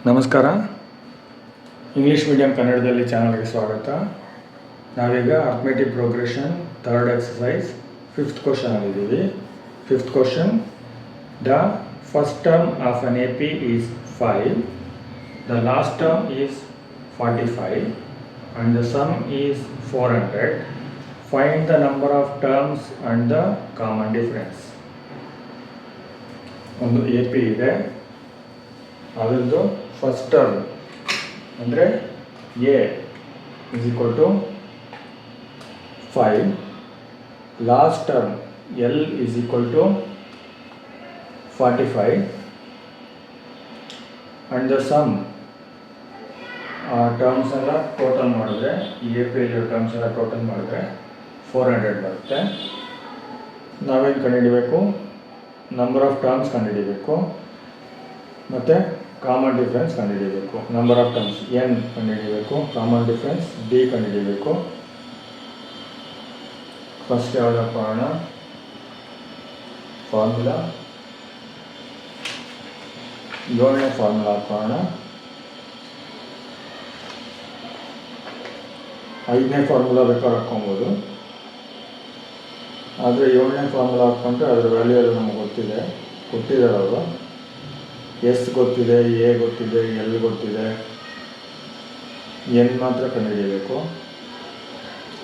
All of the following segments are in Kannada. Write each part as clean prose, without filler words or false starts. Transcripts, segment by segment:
ನಮಸ್ಕಾರ. ಇಂಗ್ಲೀಷ್ ಮೀಡಿಯಂ ಕನ್ನಡದಲ್ಲಿ ಚಾನಲ್ಗೆ ಸ್ವಾಗತ. ನಾವೀಗ arithmetic progression third exercise 5th question ಆಗಿದ್ದೀವಿ. 5th question, the first term of an AP is 5, the last term is 45 and the sum is 400. Find the number of terms and the common difference. ಒಂದು AP ಇದೆ, ಅದರದ್ದು ಫಸ್ಟ್ ಟರ್ಮ್ ಅಂದರೆ a is equal to 5, last term l is equal to 45 and the sum terms ಎಲ್ಲ ಟೋಟಲ್ ಮಾಡಿದ್ರೆ, ಎ ಪಿಲಿರೋ ಟರ್ಮ್ಸ್ ಎಲ್ಲ ಟೋಟಲ್ ಮಾಡಿದ್ರೆ 400 ಬರುತ್ತೆ. ನಾವೇನು ಕಂಡುಹಿಡಿಬೇಕು? ನಂಬರ್ ಆಫ್ ಟರ್ಮ್ಸ್ ಕಂಡುಹಿಡಿಬೇಕು ಮತ್ತು ಕಾಮನ್ ಡಿಫ್ರೆನ್ಸ್ ಕಂಡುಹಿಡಿಬೇಕು. ನಂಬರ್ ಆಫ್ ಟರ್ಮ್ಸ್ ಎನ್ ಕಂಡುಹಿಡಿಬೇಕು, ಕಾಮನ್ ಡಿಫ್ರೆನ್ಸ್ ಡಿ ಕಂಡುಹಿಡಿಬೇಕು. ಫಸ್ಟ್ ಯಾವ್ದು ಹಾಕೋಣ? ಫಾರ್ಮುಲಾ 7ನೇ ಫಾರ್ಮುಲಾ ಹಾಕೋಣ. 5ನೇ ಫಾರ್ಮುಲಾ ಬೇಕಾದ್ರೆ ಹಾಕ್ಕೊಬೋದು, ಆದರೆ 7ನೇ ಫಾರ್ಮುಲಾ ಹಾಕ್ಕೊಂಡ್ರೆ ಅದರ ವ್ಯಾಲ್ಯೂ ಎಲ್ಲ ನಮಗೆ ಕೊಟ್ಟಿದ್ದಾರೆ ಅವರು. ಎಸ್ ಗೊತ್ತಿದೆ, ಎ ಗೊತ್ತಿದೆ, ಎಲ್ ಗೊತ್ತಿದೆ, ಎನ್ ಮಾತ್ರ ಕಂಡುಹಿಡಿಯಬೇಕು.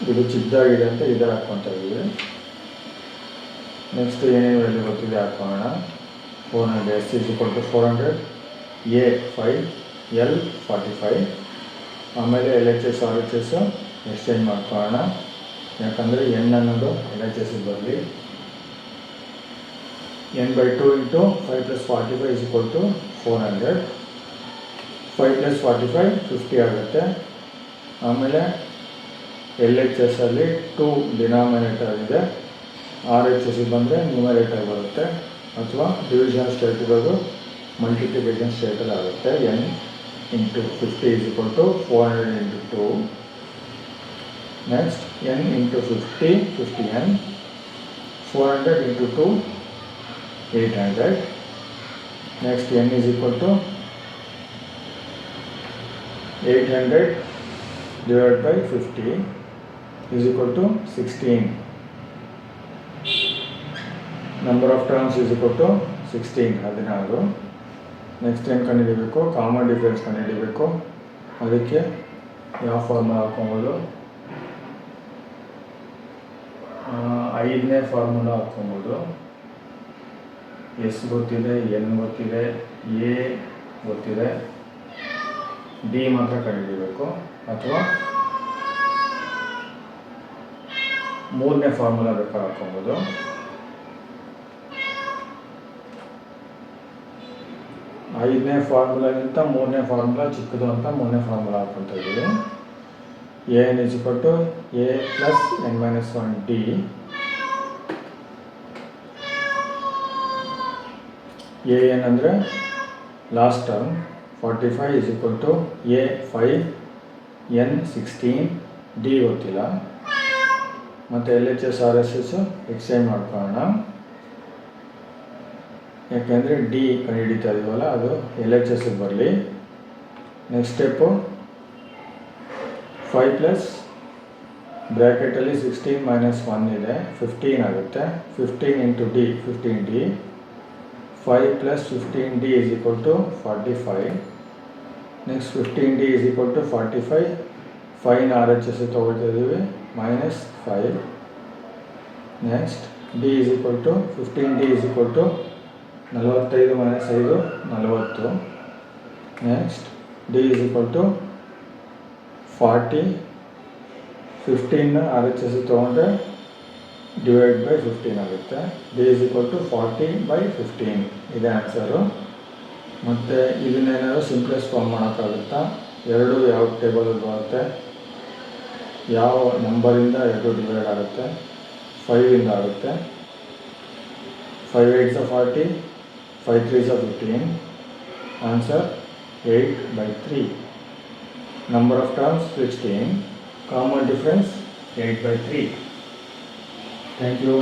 ಇದು ಚಿಕ್ಕದಾಗಿದೆ ಅಂತ ಇದರ ಹಾಕ್ಕೊತಾ ಇದ್ದೀವಿ. ನೆಕ್ಸ್ಟ್ ಏನೇನು ವ್ಯಾಲ್ಯೂ ಗೊತ್ತಿದೆ ಹಾಕೋಣ. 400, s is equal to 400, a 5, l 45. ಆಮೇಲೆ LHS RHS ಎಕ್ಸ್ಚೇಂಜ್ ಮಾಡ್ಕೊಳ್ಳೋಣ, ಯಾಕಂದರೆ ಎನ್ ಅನ್ನೋದು LHS ಬರಲಿ. n/2 into 5 + 45 is equal to 400. 5 + 45 50 ಆಗುತ್ತೆ. ಆಮೇಲೆ LHS ಅಲ್ಲಿ 2 ಡಿನಾಮಿನೇಟರ್ ಇದೆ, RHS ಬಂದರೆ ನ್ಯೂಮರೇಟರ್ ಬರುತ್ತೆ, ಅಥವಾ ಡಿವಿಷನ್ ಸ್ಟೇಟ್ ಇರೋದು ಮಲ್ಟಿಪ್ಲಿಕೇಶನ್ ಸ್ಟೇಟಲ್ಲಿ ಆಗುತ್ತೆ. n into 50 is equal to 400 into 2. Next n into 50, 50n, 400 into 2, 800. Next n is equal to 800 divided by 50 is equal to 16. Number of terms is equal to 16, 16. Next ಏನು ಕಂಡುಹಿಡಿಯಬೇಕು? ಕಾಮನ್ ಡಿಫ್ರೆನ್ಸ್ ಕಂಡುಹಿಡಿಯಬೇಕು. ಅದಕ್ಕೆ ಯಾವ ಫಾರ್ಮುಲಾ ಹಾಕ್ಕೊಬೋದು? 5ನೇ ಫಾರ್ಮುಲಾ ಹಾಕ್ಕೊಬೋದು. ಎಸ್ ಗೊತ್ತಿದೆ, ಎನ್ ಗೊತ್ತಿದೆ, ಎ ಗೊತ್ತಿದೆ, ಡಿ ಮಾತ್ರ ಕಂಡುಹಿಡಿಯಬೇಕು. ಅಥವಾ 3ನೇ ಫಾರ್ಮುಲಾ ಬೇಕಾದ್ರೆ ಹಾಕ್ಕೊಬೋದು. 5ನೇ ಫಾರ್ಮುಲಾಗಿಂತ 3ನೇ ಫಾರ್ಮುಲಾ ಚಿಕ್ಕದು ಅಂತ 3ನೇ ಫಾರ್ಮುಲಾ ಹಾಕ್ಕೊತಾ ಇದ್ದೀವಿ. N is equal to a plus n-1 d. A n ಅಂದರೆ last term, 45 is equal to a 5, n 16, d ಗೊತ್ತಿಲ್ಲ. ಮತ್ತು LHS RHS ಎಕ್ಸ್ಚೇಂಜ್ ಮಾಡ್ಕೊಳ್ಳೋಣ, ಯಾಕೆಂದರೆ ಡಿ ಕಂಡುಹಿಡಿತಾ ಇದೀವಲ್ಲ, ಅದು LHS ಬರಲಿ. ನೆಕ್ಸ್ಟ್ ಸ್ಟೆಪ್ಪು 5 ಪ್ಲಸ್ ಬ್ರ್ಯಾಕೆಟಲ್ಲಿ 16 - 1 ಇದೆ, 15 ಆಗುತ್ತೆ. 15 into D, 15D. 5 + 15D is equal to 45. Next 15D is equal to 45. 5 RHS ತೊಗೊಳ್ತಾ ಇದ್ದೀವಿ, -5. Next D is equal to 15D is equal to 45 - 5 40. Next D is equal to 40. 15 RHS ತೊಗೊಂಡ್ರೆ ಡಿವೈಡ್ ಬೈ 15 ಆಗುತ್ತೆ. ಡಿ ಇಸ್ ಈಕ್ವಲ್ ಟು 40/15 ಇದೆ ಆನ್ಸರು. ಮತ್ತು ಇದನ್ನೇನಾದರೂ ಸಿಂಪ್ಲೆಸ್ಟ್ ಫಾರ್ಮ್ ಮಾಡೋಕ್ಕಾಗುತ್ತಾ? 2 ಯಾವ ಟೇಬಲಲ್ಲಿ ಬರುತ್ತೆ, ಯಾವ ನಂಬರಿಂದ 2 ಡಿವೈಡ್ ಆಗುತ್ತೆ? 5ಇಂದ ಆಗುತ್ತೆ. 5 8s are 40, 5 3s are 15. Answer 8/3. Number of terms 16, common difference 8/3. Thank you.